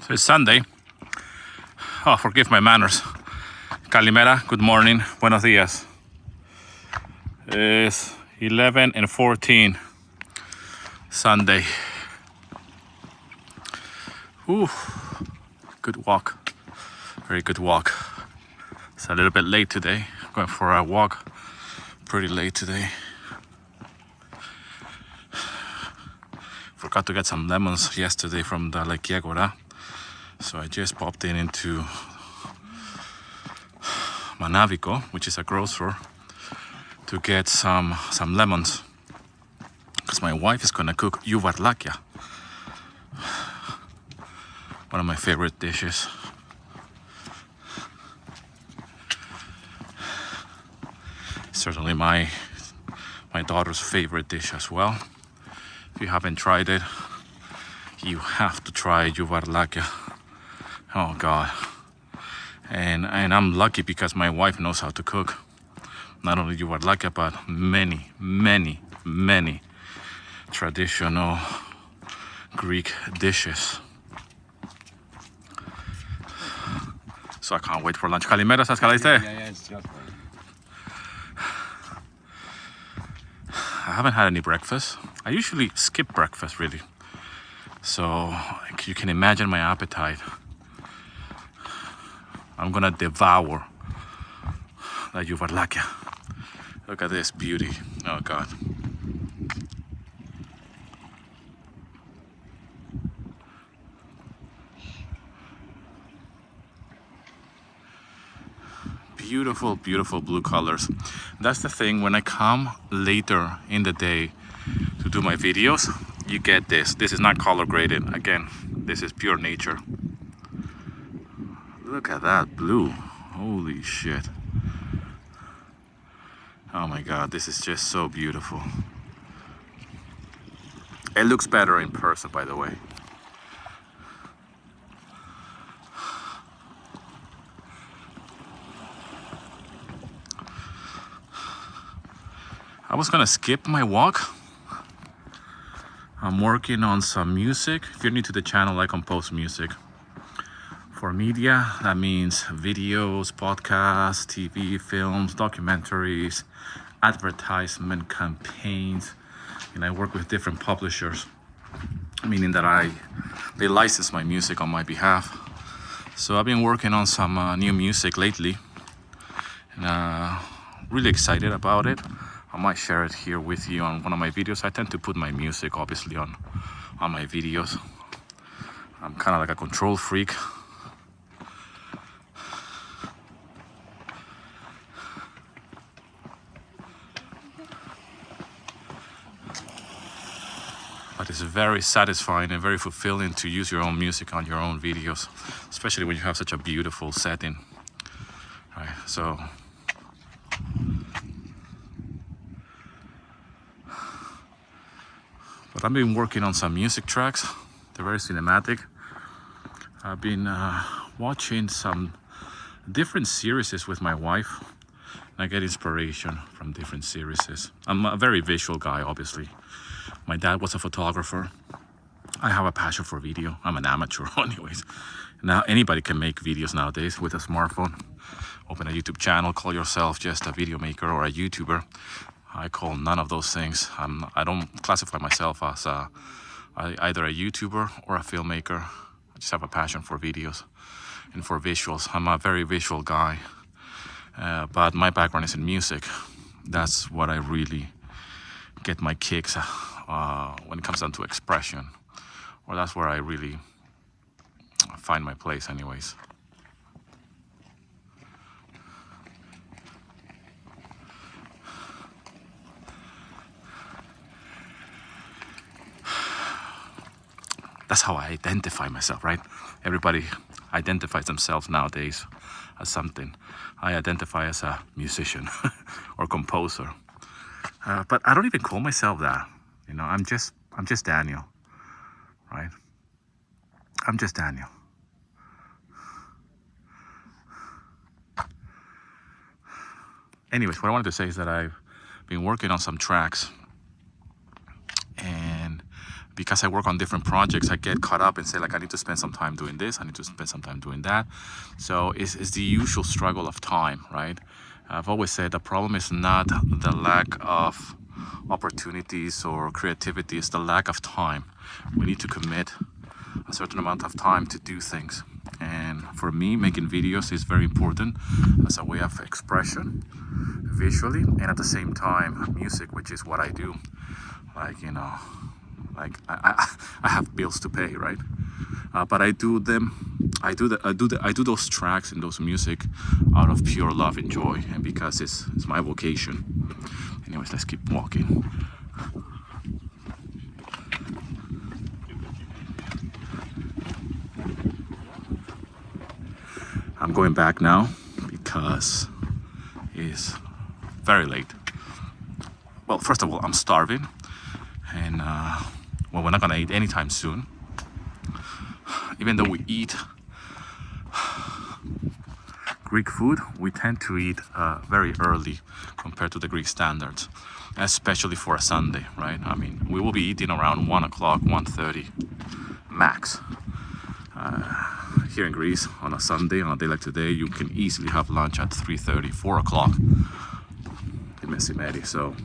So it's Sunday. Oh, forgive my manners. Calimera, good morning, buenos días. It's 11:14 Sunday. Ooh, good walk. Very good walk. It's a little bit late today. Going for a walk pretty late today. Forgot to get some lemons yesterday from the Lake Yegora. So I just popped into Manavico, which is a grocer, to get some lemons. Because my wife is gonna cook uvarlakia, one of my favorite dishes. Certainly my daughter's favorite dish as well. If you haven't tried it, you have to try uvarlakia. Oh God. And I'm lucky because my wife knows how to cook. Not only uvarlakia, but many traditional Greek dishes. So I can't wait for lunch. Kalimera, ¿sabes qué le dice? Yeah, it's just right. I haven't had any breakfast. I usually skip breakfast, really. So you can imagine my appetite. I'm gonna devour that uvarlakia. Look at this beauty. Oh God. Beautiful, beautiful blue colors. That's the thing, when I come later in the day to do my videos, you get this. This is not color graded. Again, this is pure nature. Look at that blue. Holy shit. Oh my God, this is just so beautiful. It looks better in person, by the way. I was gonna skip my walk. I'm working on some music. If you're new to the channel, I compose music for media. That means videos, podcasts, TV, films, documentaries, advertisement campaigns. And I work with different publishers, meaning that they license my music on my behalf. So I've been working on some new music lately, and really excited about it. I might share it here with you on one of my videos. I tend to put my music obviously on my videos. I'm kind of like a control freak. But it's very satisfying and very fulfilling to use your own music on your own videos, especially when you have such a beautiful setting. Right, so but I've been working on some music tracks. They're very cinematic. I've been watching some different series with my wife, and I get inspiration from different series. I'm a very visual guy, obviously. My dad was a photographer. I have a passion for video. I'm an amateur anyways. Now anybody can make videos nowadays with a smartphone. Open a YouTube channel, call yourself just a video maker or a YouTuber. I call none of those things. I don't classify myself as either a YouTuber or a filmmaker. I just have a passion for videos and for visuals. I'm a very visual guy, but my background is in music. That's what I really get my kicks when it comes down to expression, or that's where I really find my place anyways. That's how I identify myself, right? Everybody identifies themselves nowadays as something. I identify as a musician or composer, but I don't even call myself that. You know, I'm just Daniel, right? I'm just Daniel. Anyways, what I wanted to say is that I've been working on some tracks, and because I work on different projects, I get caught up and say, like, I need to spend some time doing this, I need to spend some time doing that. So it's the usual struggle of time, right? I've always said the problem is not the lack of opportunities or creativity, it's the lack of time. We need to commit a certain amount of time to do things. And for me, making videos is very important as a way of expression visually, and at the same time music, which is what I do. Like, you know, like I have bills to pay, right? But I do those tracks and those music out of pure love and joy, and because it's my vocation. Anyways, let's keep walking. I'm going back now because it's very late. Well, first of all, I'm starving, and well, we're not gonna eat anytime soon. Even though we eat Greek food, we tend to eat very early compared to the Greek standards, especially for a Sunday, right? I mean, we will be eating around 1 o'clock, 1:30 max. Here in Greece, on a Sunday, on a day like today, you can easily have lunch at 3:30, 4 o'clock. So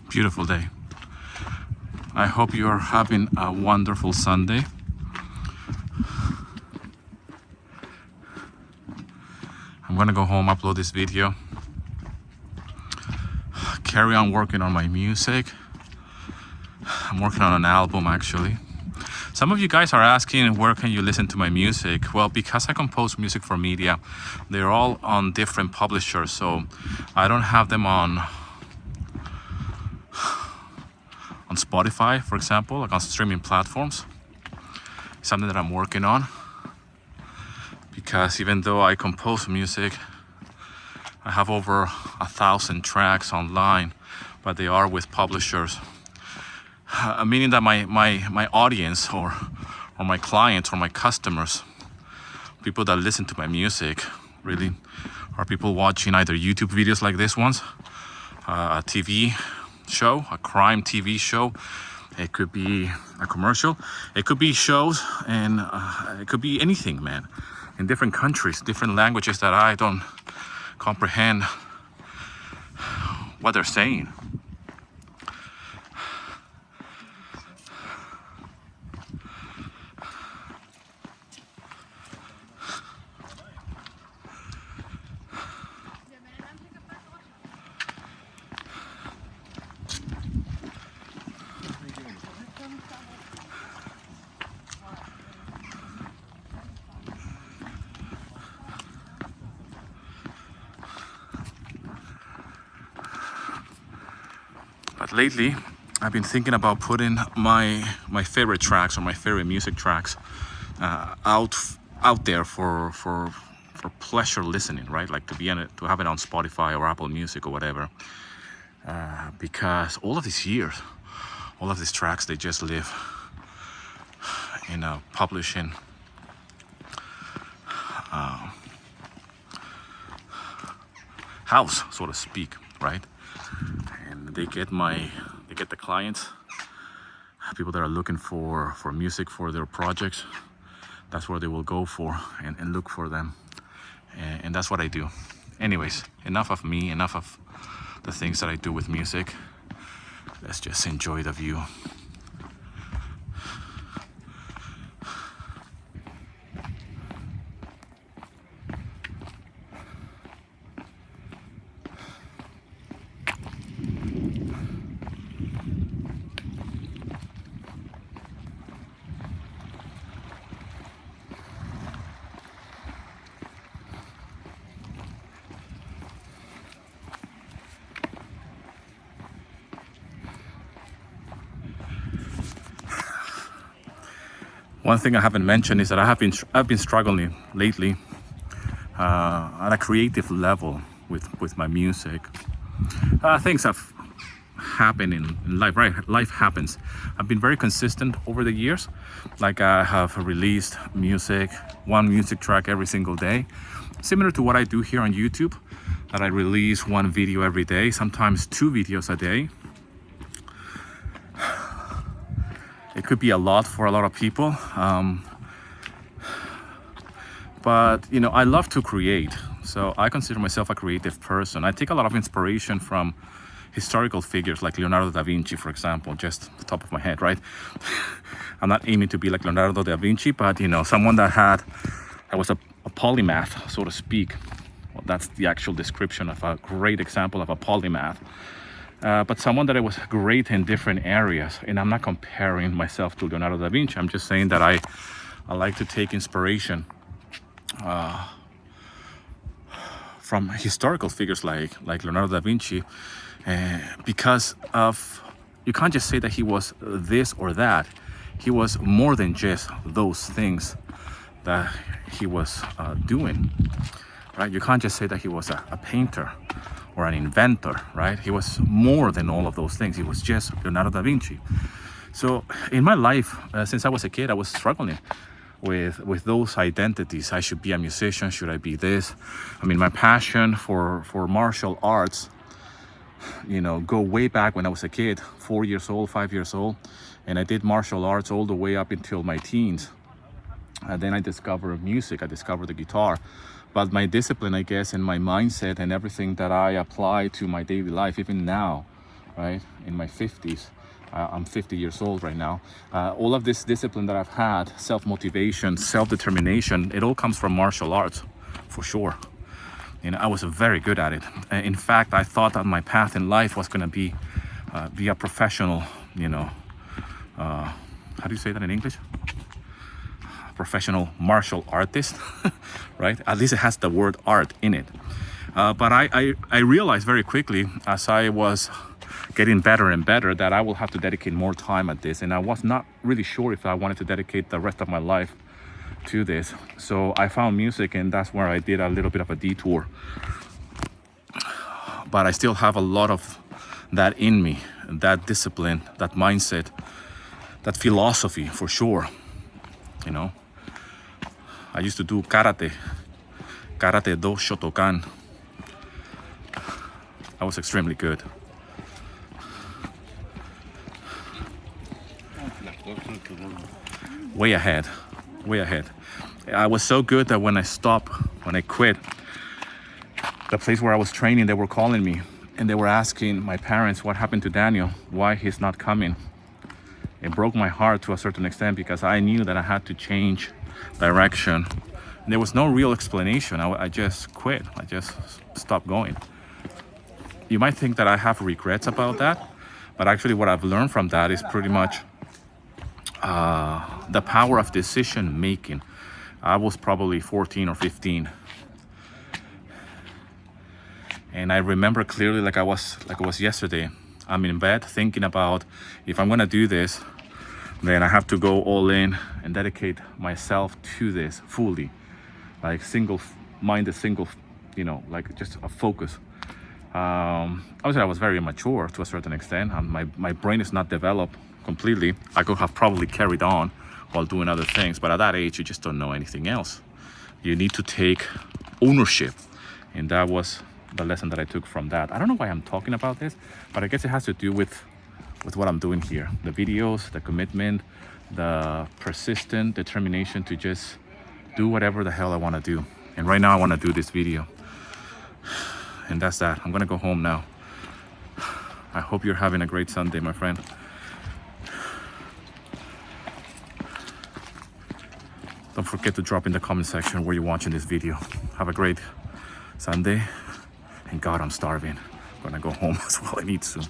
beautiful day. I hope you are having a wonderful Sunday. I'm gonna go home, upload this video, carry on working on my music. I'm working on an album, actually. Some of you guys are asking, where can you listen to my music? Well, because I compose music for media, they're all on different publishers, so I don't have them on Spotify, for example, like on streaming platforms. Something that I'm working on, because even though I compose music, I have over 1,000 tracks online, but they are with publishers, meaning that my audience or my clients or my customers, people that listen to my music, really are people watching either YouTube videos like this ones, a TV show, a crime TV show. It could be a commercial. It could be shows, and it could be anything, man. In different countries, different languages that I don't comprehend what they're saying. But lately, I've been thinking about putting my favorite tracks or my favorite music tracks out there for pleasure listening, right? Like to have it on Spotify or Apple Music or whatever. Because all of these years, all of these tracks, they just live in a publishing house, so to speak, right? And they get the clients, people that are looking for music for their projects. That's where they will go for and look for them, and that's what I do. Anyways, enough of me, enough of the things that I do with music. Let's just enjoy the view. One thing I haven't mentioned is that I've been struggling lately at a creative level with my music. Things have happened in life, right? Life happens. I've been very consistent over the years. Like I have released one music track every single day, similar to what I do here on YouTube, that I release one video every day, sometimes 2 videos a day. It could be a lot for a lot of people, but you know, I love to create, so I consider myself a creative person. I take a lot of inspiration from historical figures like Leonardo da Vinci, for example, just the top of my head, right? I'm not aiming to be like Leonardo da Vinci, but you know, someone that was a polymath, so to speak. Well, that's the actual description of a great example of a polymath. But someone that was great in different areas. And I'm not comparing myself to Leonardo da Vinci. I'm just saying that I like to take inspiration from historical figures like Leonardo da Vinci, because you can't just say that he was this or that. He was more than just those things that he was doing, right? You can't just say that he was a painter or an inventor, right? He was more than all of those things. He was just Leonardo da Vinci. So in my life, since I was a kid, I was struggling with those identities. I should be a musician. Should I be this? I mean, my passion for martial arts, you know, go way back when I was a kid, 4 years old, 5 years old. And I did martial arts all the way up until my teens. And then I discovered music. I discovered the guitar. But my discipline, I guess, and my mindset and everything that I apply to my daily life, even now, right, in my 50s, I'm 50 years old right now. All of this discipline that I've had, self-motivation, self-determination, it all comes from martial arts, for sure. You know, I was very good at it. In fact, I thought that my path in life was going to be a professional, you know, how do you say that in English? Professional martial artist, right? At least it has the word art in it. But I realized very quickly as I was getting better and better that I will have to dedicate more time at this. And I was not really sure if I wanted to dedicate the rest of my life to this. So I found music, and that's where I did a little bit of a detour. But I still have a lot of that in me, that discipline, that mindset, that philosophy, for sure, you know. I used to do karate do Shotokan. I was extremely good. Way ahead. I was so good that when I quit, the place where I was training, they were calling me and they were asking my parents what happened to Daniel, why he's not coming. It broke my heart to a certain extent because I knew that I had to change direction. There was no real explanation. I just quit. I just stopped going. You might think that I have regrets about that, but actually what I've learned from that is pretty much the power of decision making. I was probably 14 or 15. And I remember clearly like it was yesterday. I'm in bed thinking about, if I'm gonna do this, then I have to go all in and dedicate myself to this fully, like single-minded, you know, like just a focus. Obviously I was very immature to a certain extent. My brain is not developed completely. I could have probably carried on while doing other things, but at that age you just don't know anything else. You need to take ownership, and that was the lesson that I took from that. I don't know why I'm talking about this, but I guess it has to do with what I'm doing here. The videos, the commitment, the persistent determination to just do whatever the hell I want to do. And right now I want to do this video. And that's that. I'm gonna go home now. I hope you're having a great Sunday, my friend. Don't forget to drop in the comment section where you're watching this video. Have a great Sunday. And God, I'm starving. I'm gonna go home as well. I need to.